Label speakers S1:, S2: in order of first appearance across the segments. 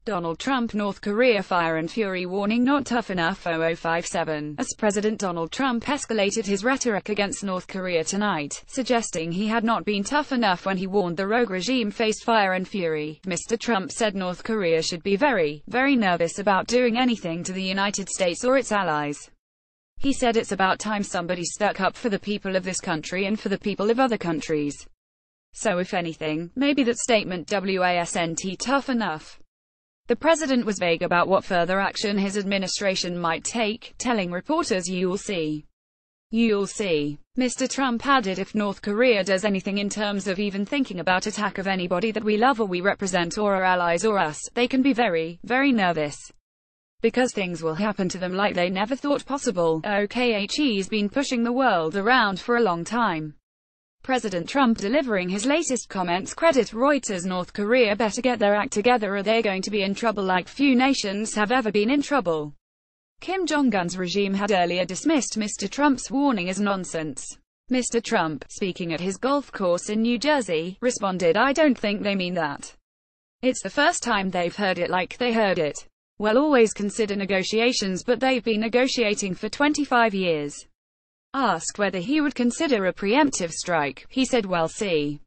S1: Donald Trump North Korea fire and fury warning not tough enough 0057. As President Donald Trump escalated his rhetoric against North Korea tonight, suggesting he had not been tough enough when he warned the rogue regime faced fire and fury, Mr. Trump said North Korea should be very, very nervous about doing anything to the United States or its allies. He said it's about time somebody stuck up for the people of this country and for the people of other countries. So if anything, maybe that statement wasn't tough enough. The president was vague about what further action his administration might take, telling reporters you'll see. You'll see. Mr. Trump added if North Korea does anything in terms of even thinking about attack of anybody that we love or we represent or our allies or us, they can be very, very nervous. Because things will happen to them like they never thought possible. He's been pushing the world around for a long time. President Trump delivering his latest comments credit Reuters. North Korea better get their act together or they're going to be in trouble like few nations have ever been in trouble. Kim Jong-un's regime had earlier dismissed Mr. Trump's warning as nonsense. Mr. Trump, speaking at his golf course in New Jersey, responded, "I don't think they mean that. It's the first time they've heard it like they heard it. Well, always consider negotiations, but they've been negotiating for 25 years. Asked whether he would consider a preemptive strike, he said, "Well, see."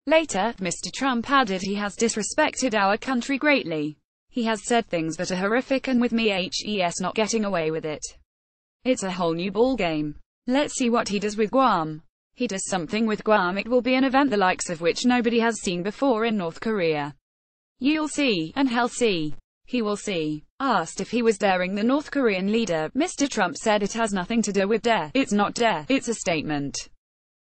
S1: Later, Mr. Trump added he has disrespected our country greatly. He has said things that are horrific and with me he's not getting away with it. It's a whole new ballgame. Let's see what he does with Guam. He does something with Guam, it will be an event the likes of which nobody has seen before in North Korea. You'll see, and he'll see. He will see. Asked if he was daring the North Korean leader, Mr. Trump said it has nothing to do with dare. It's not dare, it's a statement.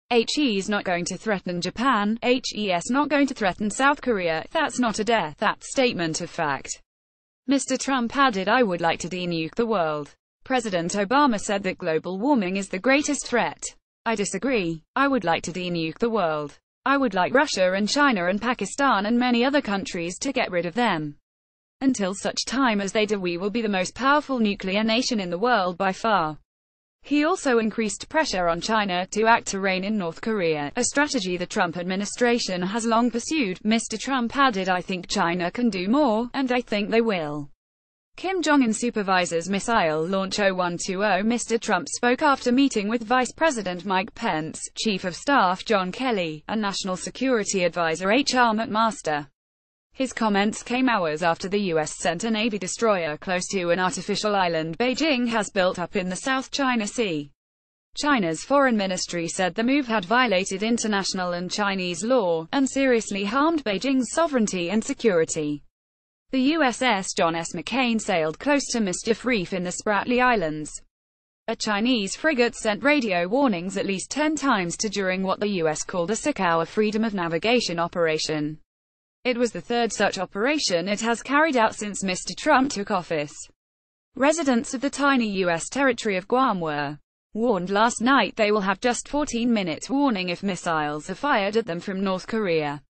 S1: He's not going to threaten Japan. He's not going to threaten South Korea. That's not a dare, that's statement of fact. Mr. Trump added, "I would like to denuke the world." President Obama said that global warming is the greatest threat. I disagree. I would like to denuke the world. I would like Russia and China and Pakistan and many other countries to get rid of them. Until such time as they do, we will be the most powerful nuclear nation in the world by far. He also increased pressure on China to act to rein in North Korea, a strategy the Trump administration has long pursued. Mr. Trump added, "I think China can do more, and I think they will." Kim Jong-un supervises missile launch 0120. Mr. Trump spoke after meeting with Vice President Mike Pence, Chief of Staff John Kelly, and National Security Advisor H.R. McMaster. His comments came hours after the U.S. sent a Navy destroyer close to an artificial island Beijing has built up in the South China Sea. China's foreign ministry said the move had violated international and Chinese law, and seriously harmed Beijing's sovereignty and security. The USS John S. McCain sailed close to Mischief Reef in the Spratly Islands. A Chinese frigate sent radio warnings at least 10 times during what the U.S. called a 6-hour freedom of navigation operation. It was the third such operation it has carried out since Mr. Trump took office. Residents of the tiny U.S. territory of Guam were warned last night they will have just 14-minute warning if missiles are fired at them from North Korea.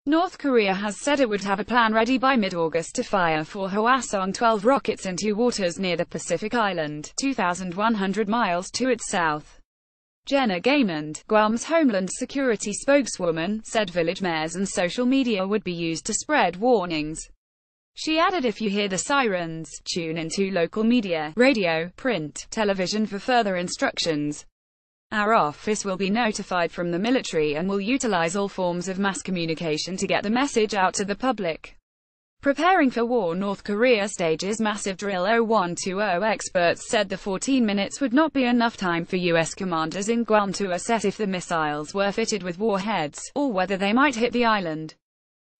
S1: North Korea has said it would have a plan ready by mid-August to fire 4 Hwasong-12 rockets into waters near the Pacific Island, 2,100 miles to its south. Jenna Gaymond, Guam's Homeland Security spokeswoman, said village mayors and social media would be used to spread warnings. She added, "If you hear the sirens, tune into local media, radio, print, television for further instructions. Our office will be notified from the military and will utilize all forms of mass communication to get the message out to the public." Preparing for war, North Korea stages massive drill 0120. Experts said the 14 minutes would not be enough time for U.S. commanders in Guam to assess if the missiles were fitted with warheads, or whether they might hit the island.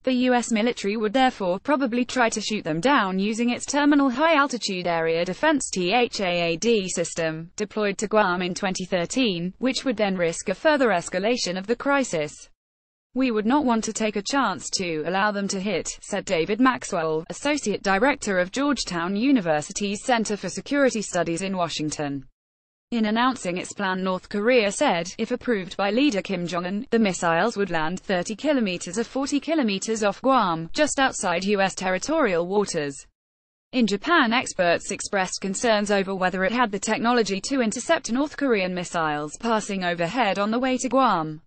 S1: The U.S. military would therefore probably try to shoot them down using its Terminal High Altitude Area Defense THAAD system, deployed to Guam in 2013, which would then risk a further escalation of the crisis. "We would not want to take a chance to allow them to hit," said David Maxwell, Associate Director of Georgetown University's Center for Security Studies in Washington. In announcing its plan, North Korea said, if approved by leader Kim Jong-un, the missiles would land 30 kilometers or 40 kilometers off Guam, just outside U.S. territorial waters. In Japan, experts expressed concerns over whether it had the technology to intercept North Korean missiles passing overhead on the way to Guam.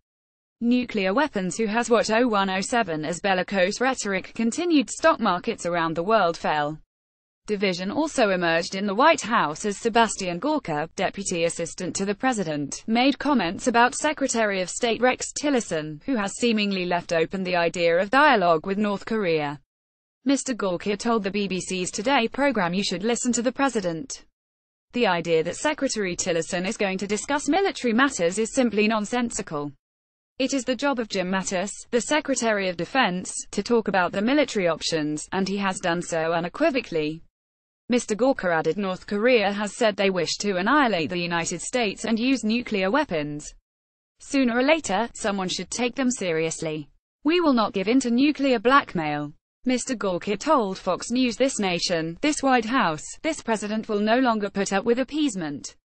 S1: nuclear weapons. Who has what? 0107 as bellicose rhetoric continued, stock markets around the world fell. Division also emerged in the White House as Sebastian Gorka, deputy assistant to the president, made comments about Secretary of State Rex Tillerson, who has seemingly left open the idea of dialogue with North Korea. Mr. Gorka told the BBC's Today program, "You should listen to the president. The idea that Secretary Tillerson is going to discuss military matters is simply nonsensical. It is the job of Jim Mattis, the Secretary of Defense, to talk about the military options, and he has done so unequivocally." Mr. Gorka added, North Korea has said they wish to annihilate the United States and use nuclear weapons. Sooner or later, someone should take them seriously. We will not give in to nuclear blackmail. Mr. Gorka told Fox News, "This nation, this White House, this president will no longer put up with appeasement.